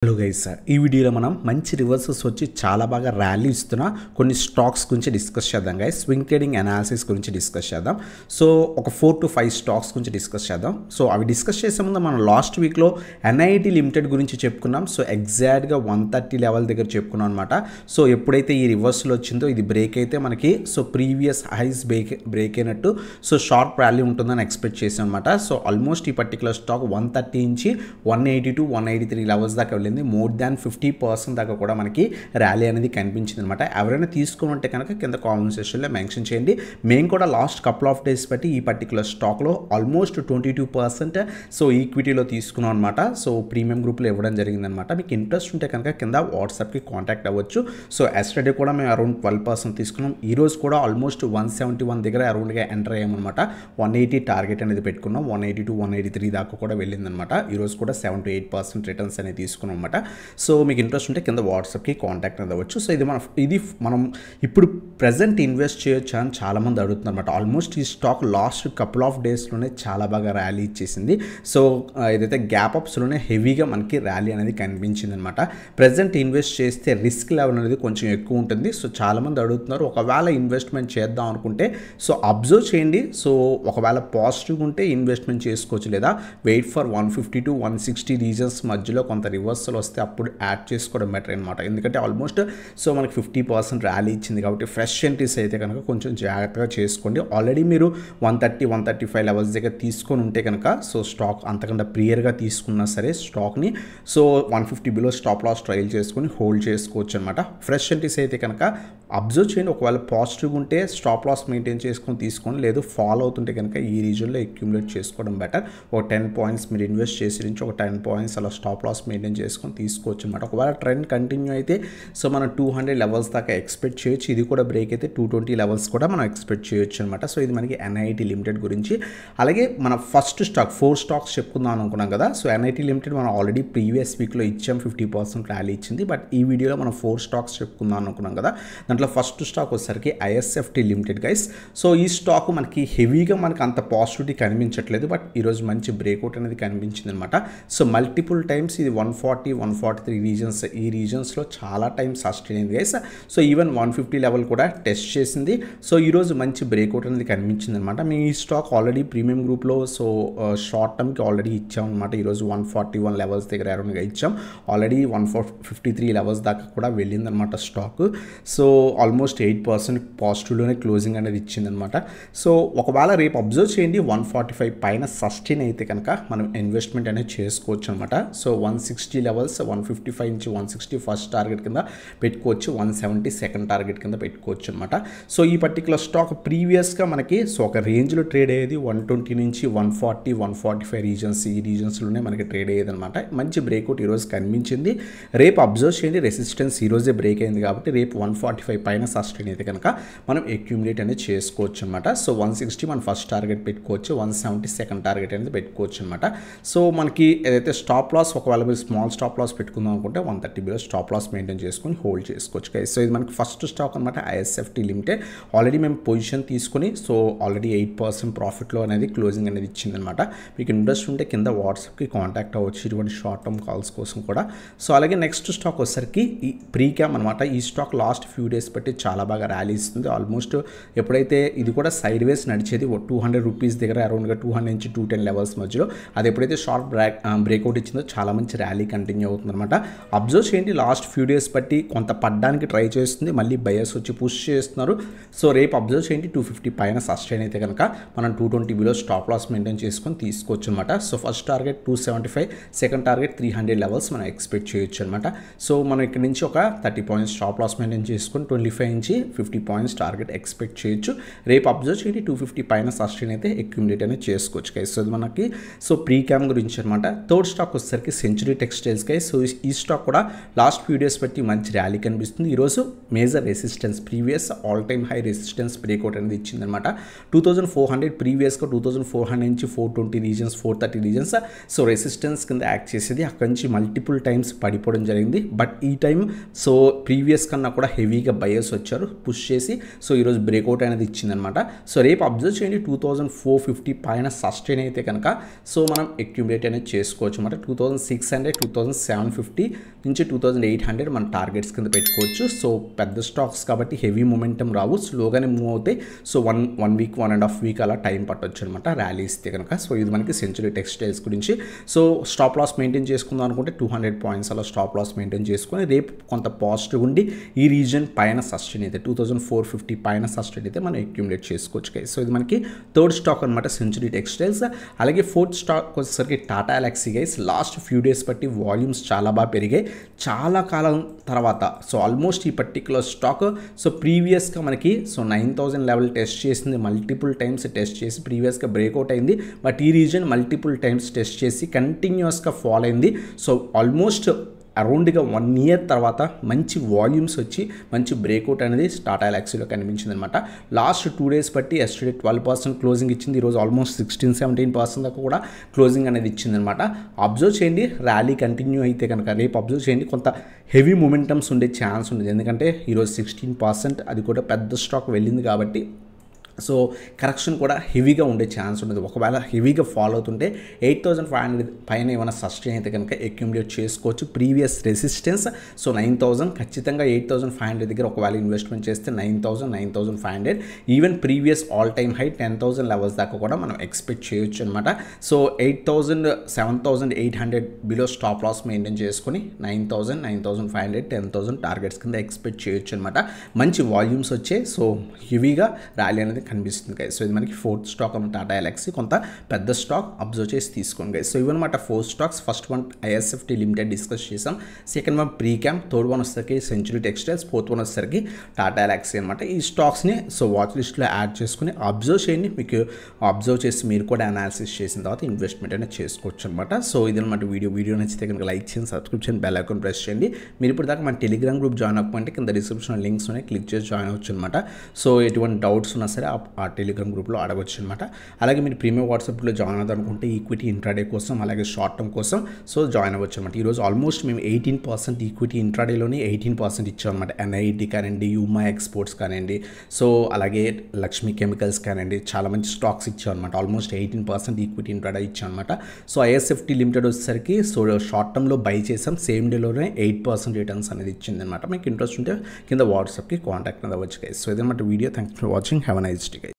Hello guys ఈ వీడియోలో మనం మంచి రివర్సల్స్ వచ్చి చాలా బాగా ర్యాలీ ఇస్తున్న కొన్ని స్టాక్స్ గురించి డిస్కస్ చేద్దాం గైస్. స్వింగ్ ట్రేడింగ్ అనాలిసిస్ గురించి డిస్కస్ చేద్దాం. సో ఒక 4 to 5 స్టాక్స్ గురించి డిస్కస్ చేద్దాం. సో అవి డిస్కస్ చేసే ముందు మనం లాస్ట్ వీక్లో ఎన్ఐటి లిమిటెడ్ గురించి చెప్పుకున్నాం. సో ఎగ్జాక్ట్గా 130 లెవెల్ దగ్గర చెప్పుకున్నాం అనమాట. సో ఎప్పుడైతే ఈ రివర్సల్ వచ్చిందో ఇది బ్రేక్ అయితే మనకి సో ప్రీవియస్ హైస్ బ్రేక్ అయినట్టు సో షార్ప్ ర్యాలీ ఉంటుందని ఎక్స్పెక్ట్ చేసాం అనమాట. సో ఆల్మోస్ట్ ఈ పర్టికులర్ స్టాక్ 130 నుంచి 180 to 183 లెవెల్స్ దాకా వెళ్ళింది. మోర్ దాన్ 50% దాకా కూడా మనకి ర్యాలీ అనేది కనిపించింది అనమాట. ఎవరైనా తీసుకుని ఉంటే కనుక కింద కామెంట్ సెక్షన్లో మెన్షన్ చేయండి. మేము కూడా లాస్ట్ కపుల్ ఆఫ్ డేస్ బట్టి ఈ పర్టికులర్ స్టాక్లో ఆల్మోస్ట్ 22% సో ఈక్విటీలో తీసుకున్నాం అనమాట. సో ప్రీమియం గ్రూప్లో ఇవ్వడం జరిగిందనమాట. మీకు ఇంట్రెస్ట్ ఉంటే కనుక కింద వాట్సాప్కి కాంటాక్ట్ అవ్వచ్చు. సో ఎస్టర్డే కూడా మేము అరౌండ్ 12% తీసుకున్నాం. ఈరోజు కూడా ఆల్మోస్ట్ 171 దగ్గర అరౌండ్గా ఎంటర్ అయ్యామన్నమాట. 180 టార్గెట్ అనేది పెట్టుకున్నాం. 180 to 183 దాకా కూడా వెళ్ళిందనమాట. ఈరోజు కూడా 7 to 8% రిటర్న్స్ అనేది తీసుకున్నాం అనమాట. సో మీకు ఇంట్రెస్ట్ ఉంటే కింద వాట్సాప్కి కాంటాక్ట్ అవ్వచ్చు. సో ఇది మనం ఇప్పుడు ప్రజెంట్ ఇన్వెస్ట్ చేయొచ్చు అని చాలామంది అడుగుతున్నారు అనమాట. ఆల్మోస్ట్ ఈ స్టాక్ లాస్ట్ కపుల్ ఆఫ్ డేస్లోనే చాలా బాగా ర్యాలీ ఇచ్చేసింది. సో ఏదైతే గ్యాప్ అప్స్లోనే హెవీగా మనకి ర్యాలీ అనేది కనిపించింది అనమాట. ప్రజెంట్ ఇన్వెస్ట్ చేస్తే రిస్క్ లెవెల్ అనేది కొంచెం ఎక్కువ ఉంటుంది. సో చాలామంది అడుగుతున్నారు ఒకవేళ ఇన్వెస్ట్మెంట్ చేద్దాం అనుకుంటే సో అబ్జర్వ్ చేయండి. సో ఒకవేళ పాజిటివ్ ఉంటే ఇన్వెస్ట్మెంట్ చేసుకోవచ్చు, లేదా వెయిట్ ఫర్ 150 to 160 రీజన్స్ మధ్యలో కొంత రివర్సల్ వస్తే అప్పుడు యాడ్ చేసుకోవడం బెటర్ అనమాట. ఎందుకంటే ఆల్మోస్ట్ సో మనకి 50% ర్యాలీ ఇచ్చింది కాబట్టి ఫ్రెష్ ఎంట్రీస్ అయితే కనుక కొంచెం జాగ్రత్తగా చేసుకోండి. ఆల్రెడీ మీరు 130, 135 లెవెల్స్ దగ్గర తీసుకొని ఉంటే కనుక సో స్టాక్ అంతకంటే ప్రియర్గా తీసుకున్నా సరే స్టాక్ని so 150 below stop loss trail చేసుకొని హోల్డ్ చేసుకోవచ్చు అనమాట. ఫ్రెష్ ఎంట్రీస్ అయితే కనుక అబ్జర్వ్ చేయండి. ఒకవేళ పాజిటివ్ ఉంటే స్టాప్ లాస్ మెయింటైన్ చేసుకొని తీసుకోండి, లేదు ఫాలో అవుతుంటే కనుక ఈ రీజన్లో అక్యుములేట్ చేసుకోవడం బెటర్. ఒక 10 పాయింట్స్ మీరు ఇన్వెస్ట్ చేసి నుంచి ఒక 10 పాయింట్స్ అలా స్టాప్ లాస్ మెయింటైన్ చేసుకొని తీసుకోవచ్చు అనమాట. ఒకవేళ ట్రెండ్ కంటిన్యూ అయితే సో మనం 200 లెవెల్స్ దాకా ఎక్స్పెక్ట్ చేయొచ్చు. ఇది కూడా బ్రేక్ అయితే 220 లెవెల్స్ కూడా మనం ఎక్స్పెక్ట్ చేయొచ్చు అనమాట. సో ఇది మనకి ఎన్ఐటి లిమిటెడ్ గురించి. అలాగే మన ఫస్ట్ స్టాక్ 4 స్టాక్స్ చెప్పుకుందాం అనుకున్నాం కదా. సో ఎన్ఐటి లిమిటెడ్ మనం ఆల్రెడీ ప్రీవియస్ వీక్లో ఇచ్చాం, 50% ర్యాలీ ఇచ్చింది. బట్ ఈ వీడియోలో మనం 4 స్టాక్స్ చెప్పుకుందాం అనుకున్నాం కదా. దాంట్లో ఫస్ట్ స్టాక్ వచ్చేసరికి ఐఎస్ఎఫ్టీ లిమిటెడ్ గైస్. సో ఈ స్టాక్ మనకి హెవీగా మనకి అంత పాజిటివిటీ కనిపించట్లేదు, బట్ ఈరోజు మంచి బ్రేక్అవుట్ అనేది కనిపించింది అనమాట. సో మల్టిపుల్ టైమ్స్ ఇది 140, 143 రీజన్స్, ఈ రీజన్స్లో చాలా టైం సస్టైన్ అయింది గైస్. సో ఈవెన్ 150 లెవెల్ కూడా టెస్ట్ చేసింది. సో ఈరోజు మంచి బ్రేక్అవుట్ అనేది కనిపించింది అనమాట. మేము ఈ స్టాక్ ఆల్రెడీ ప్రీమియం గ్రూప్లో సో షార్ట్ టర్మ్కి ఆల్రెడీ ఇచ్చాం అనమాట. ఈరోజు 141 లెవెల్స్ దగ్గర అరౌండ్గా ఇచ్చాం. ఆల్రెడీ 153 లెవెల్స్ దాకా కూడా వెళ్ళిందనమాట స్టాక్. సో ఆల్మోస్ట్ 8% పాజిటివ్లోనే క్లోజింగ్ అనేది ఇచ్చిందనమాట. సో ఒకవేళ రేపు అబ్జర్వ్ చేయండి 145 పైన సస్టైన్ అయితే కనుక మనం ఇన్వెస్ట్మెంట్ అనేది చేసుకోవచ్చు అనమాట. సో 160 లెవెల్స్, 155 నుంచి 160 ఫస్ట్ టార్గెట్ కింద పెట్టుకోవచ్చు, 170 సెకండ్ టార్గెట్ కింద పెట్టుకోవచ్చు అనమాట. సో ఈ పర్టికులర్ స్టాక్ ప్రీవియస్గా మనకి సో ఒక రేంజ్లో ట్రేడ్ అయ్యేది 120 నుంచి 140, 145 రీజన్స్, ఈ రీజన్స్లోనే మనకి ట్రేడ్ అయ్యేది అనమాట. మంచి బ్రేక్అవుట్ ఈరోజు కనిపించింది. రేపు అబ్జర్వ్ చేయండి, రెసిస్టెన్స్ ఈరోజే బ్రేక్ అయింది కాబట్టి రేపు 145 పైన సస్టైన్ అయితే కనుక మనం అక్యుములేట్ అనేది చేసుకోవచ్చు అనమాట. సో 160 మన ఫస్ట్ టార్గెట్ పెట్టుకోవచ్చు, 170 సెకండ్ టార్గెట్ అనేది పెట్టుకోవచ్చు అనమాట. సో మనకి ఏదైతే స్టాప్ లాస్ ఒకవేళ మీరు స్మాల్ స్టాప్ లాస్ పెట్టుకుందాం అనుకుంటే 130 బిలో స్టాప్ లాస్ మెయింటైన్ చేసుకొని హోల్డ్ చేసుకోవచ్చు గైస్. సో ఇది మనకి ఫస్ట్ స్టాక్ అనమాట, ఐఎస్ఎఫ్టీ లిమిటెడ్. ఆల్రెడీ మేము పొజిషన్ తీసుకుని సో ఆల్రెడీ 8% ప్రాఫిట్లో అనేది క్లోజింగ్ అనేది ఇచ్చిందనమాట. మీకు ఇంట్రెస్ట్ ఉంటే కింద వాట్సాప్కి కాంటాక్ట్ అవ్వచ్చు ఇటువంటి షార్ట్ టర్మ్ కాల్స్ కోసం కూడా. సో అలాగే నెక్స్ట్ స్టాక్ వచ్చేసరికి ఈ ప్రీక్యామ్ అనమాట. ఈ స్టాక్ లాస్ట్ ఫ్యూ డేస్ బట్టి చాలా బాగా ర్యాలీ ఇస్తుంది. ఆల్మోస్ట్ ఎప్పుడైతే ఇది కూడా సైడ్ వేస్ నడిచేది 200 రూపీస్ దగ్గర అరౌండ్గా 200 నుంచి 210 లెవెల్స్ మధ్యలో, అది ఎప్పుడైతే షార్ట్ బ్రేక్అవుట్ ఇచ్చిందో చాలా మంచి ర్యాలీ కంటిన్యూ అవుతుంది అనమాట. అబ్జర్వ్ చేయండి లాస్ట్ ఫ్యూ డేస్ బట్టి కొంత పడ్డానికి ట్రై చేస్తుంది, మళ్ళీ బయర్స్ వచ్చి పుష్ చేస్తున్నారు. సో రేపు అబ్జర్వ్ చేయండి 250 పైన సస్టైన్ అయితే కనుక మనం 220 బిలో స్టాప్ లాస్ మెయింటైన్ చేసుకొని తీసుకోవచ్చు అనమాట. So first target 275, second target 300 levels మనం ఎక్స్పెక్ట్ చేయొచ్చు అనమాట. సో మనం ఇక్కడ నుంచి ఒక 30 పాయింట్స్ స్టాప్ లాస్ మెయింటైన్ చేసుకొని 25 నుంచి 50 పాయింట్స్ టార్గెట్ ఎక్స్పెక్ట్ చేయొచ్చు. రేపు అబ్జర్వ్ చేయండి 250 పైన సస్టైన్ అయితే అక్యుములేట్ అనేది చేసుకోవచ్చు గైస్. సో మనకి సో ప్రీక్యామ్ గురించి అనమాట. థర్డ్ స్టాక్ వచ్చేసరికి సెంచురీ టెక్స్టైల్స్ గైస్. సో ఈ స్టాక్ కూడా లాస్ట్ ఫ్యూ డేస్ బట్టి మంచి ర్యాలీ కనిపిస్తుంది. ఈరోజు major resistance, previous all time high resistance breakout అనేది ఇచ్చిందనమాట. 2400 ప్రీవియస్గా 2400 నుంచి 420 రీజన్స్, 430 రీజన్స్ సో రెసిస్టెన్స్ కింద యాక్ట్ చేసేది. అక్కడి నుంచి మల్టిపుల్ టైమ్స్ పడిపోవడం జరిగింది. బట్ ఈ టైం సో ప్రీవియస్ కన్నా కూడా హెవీగా బయర్స్ వచ్చారు, పుష్ చేసి సో ఈరోజు బ్రేక్అవుట్ అనేది ఇచ్చిందనమాట. సో రేపు అబ్జర్వ్ చేయండి 2450 పైన సస్టైన్ అయితే కనుక సో మనం అక్యుములేట్ అనేది చేసుకోవచ్చు అనమాట. 2600, 2750 నుంచి 2800 మన టార్గెట్స్ కింద పెట్టుకోవచ్చు. సో పెద్ద స్టాక్స్ కాబట్టి హెవీ మొమెంటం రావు, స్లోగానే మూవ్ అవుతాయి. సో వన్ వీక్ 1.5 వీక్ అలా టైం పట్టవచ్చు అనమాట ర్యాలీ ఇస్తే కనుక. సో ఇది మనకి సెంచురీ టెక్స్టైల్స్ గురించి. సో స్టాప్ లాస్ మెయింటైన్ చేసుకుందాం అనుకుంటే 200 పాయింట్స్ అలా స్టాప్ లాస్ మెయింటైన్ చేసుకొని రేపు కొంత పాజిటివ్ ఉండి ఈ రీజన్ పైన సస్టైన్ అయితే 2450 పైన సస్టైన్ అయితే మనం అక్యుములేట్ చేసుకోవచ్చు గైస్. సో ఇది మనకి థర్డ్ స్టాక్ అనమాట సెంచురీ టెక్స్టైల్స్. అలాగే ఫోర్త్ స్టాక్ వచ్చేసరికి Tata LXI guys. Last few days బట్టి వాల్యూమ్స్ చాలా బాగా పెరిగాయి చాలా కాలం తర్వాత. సో ఆల్మోస్ట్ ఈ పర్టికులర్ స్టాక్ సో ప్రీవియస్గా మనకి సో 9000 లెవెల్ టెస్ట్ చేసింది, మల్టిపుల్ టైమ్స్ టెస్ట్ చేసి ప్రీవియస్గా బ్రేక్అవుట్ అయింది. బట్ ఈ రీజన్ మల్టిపుల్ టైమ్స్ టెస్ట్ చేసి కంటిన్యూస్గా ఫాలో అయింది. సో ఆల్మోస్ట్ అరౌండ్గా 1 ఇయర్ తర్వాత మంచి వాల్యూమ్స్ వచ్చి మంచి బ్రేక్అవుట్ అనేది టాటా ఎల్ఎక్సీలో కనిపించింది అనమాట. లాస్ట్ 2 డేస్ బట్టి ఎస్టర్డే 12% క్లోజింగ్ ఇచ్చింది, ఈరోజు ఆల్మోస్ట్ 16-17% దాకా కూడా క్లోజింగ్ అనేది ఇచ్చింది అనమాట. అబ్జర్వ్ చేయండి ర్యాలీ కంటిన్యూ అయితే కనుక రేపు అబ్జర్వ్ చేయండి కొంత హెవీ మొమెంటమ్స్ ఉండే ఛాన్స్ ఉంది. ఎందుకంటే ఈరోజు 16% అది కూడా పెద్ద స్టాక్ వెళ్ళింది కాబట్టి సో కరెక్షన్ కూడా హెవీగా ఉండే ఛాన్స్ ఉండదు. ఒకవేళ హెవీగా ఫాలో అవుతుంటే 8500 పైన ఏమైనా సస్టైన్ అయితే కనుక అక్యుములేట్ చేసుకోవచ్చు. ప్రీవియస్ రెసిస్టెన్స్ సో 9000, ఖచ్చితంగా 8500 దగ్గర ఒకవేళ ఇన్వెస్ట్మెంట్ చేస్తే 9500 even previous all time high 10,000 levels దాకా కూడా మనం ఎక్స్పెక్ట్ చేయొచ్చు అనమాట. So 8000, 7800 below stop loss maintain చేసుకొని 9000, 9500, 10,000 టార్గెట్స్ కింద ఎక్స్పెక్ట్ చేయొచ్చు అనమాట. మంచి వాల్యూమ్స్ వచ్చాయి. సో హెవీగా ర్యాలీ అనేది కనిపిస్తుంది గైస్. సో ఇది మనకి ఫోర్త్ స్టాక్ అన్నమాట టాటా ఎల్ఎక్సీ. కొంత పెద్ద స్టాక్ అబ్జర్వ్ చేసి తీసుకోండి గైస్. సో ఇవన్నమాట 4 stocks. First one ISFT limited discuss చేసాం, second one Precam, third one వచ్చేసరికి సెంచురీ టెక్స్టైల్స్, ఫోర్త్ వన్ వచ్చేసరికి టాటా ఎల్ఎక్సీ అనమాట. ఈ స్టాక్స్ని సో వాచ్ లిస్ట్లో యాడ్ చేసుకుని అబ్జర్వ్ చేయండి. మీకు అబ్జర్వ్ చేసి మీరు కూడా అనాలిసిస్ చేసిన తర్వాత ఇన్వెస్ట్మెంట్ అనేది చేసుకోవచ్చు అనమాట. సో ఇది అనమాట వీడియో నచ్చితే కనుక లైక్ చేయండి, సబ్స్క్రైబ్ చేయండి, బెల్ ఐకాన్ ప్రెస్ చేయండి. మీరు ఇప్పుడు దాకా మన టెలిగ్రామ్ గ్రూప్ జాయిన్ అవ్వకపోతే కింద డిస్క్రిప్షన్ లింక్స్ ఉన్నాయి, క్లిక్ చేసి జాయిన్ అవ్వచ్చు అనమాట. సో ఎటువంటి డౌట్స్ ఉన్నా సరే ఆ టెలిగ్రామ్ గ్రూప్లో అడగవచ్చు అనమాట. అలాగే మీరు ప్రీమియం వాట్సాప్లో జాయిన్ అవ్వాలనుకుంటే ఈక్విటీ ఇంట్రాడే కోసం అలాగే షార్ట్ టర్మ్ కోసం సో జాయిన్ అవ్వచ్చు అనమాట. ఈరోజు ఆల్మోస్ట్ మేము 18% ఈక్విటీ ఇంట్రాడేలోనే 18% ఇచ్చాం అనమాట. ఎన్ఐటి కానివ్వండి, యూమా ఎక్స్పోర్ట్స్ కానివ్వండి, సో అలాగే లక్ష్మీ కెమికల్స్ కానివ్వండి, చాలా మంచి స్టాక్స్ ఇచ్చాం అనమాట. ఆల్మోస్ట్ 18% ఈక్విటీ ఇంట్రాడే ఇచ్చాం అనమాట. సో ఐఎస్ఎఫ్టీ లిమిటెడ్ వచ్చేసరికి సో షార్ట్ టర్మ్లో బై చేసాం, సేమ్ డేలోనే 8% రిటర్న్స్ అనేది ఇచ్చింది అనమాట. మీకు ఇంట్రెస్ట్ ఉంటే కింద వాట్సాప్కి కాంటాక్ట్ అనేది అవ్వచ్చు గైస్. సో ఇదన్నమాట video. Thanks for watching. Have a nice day.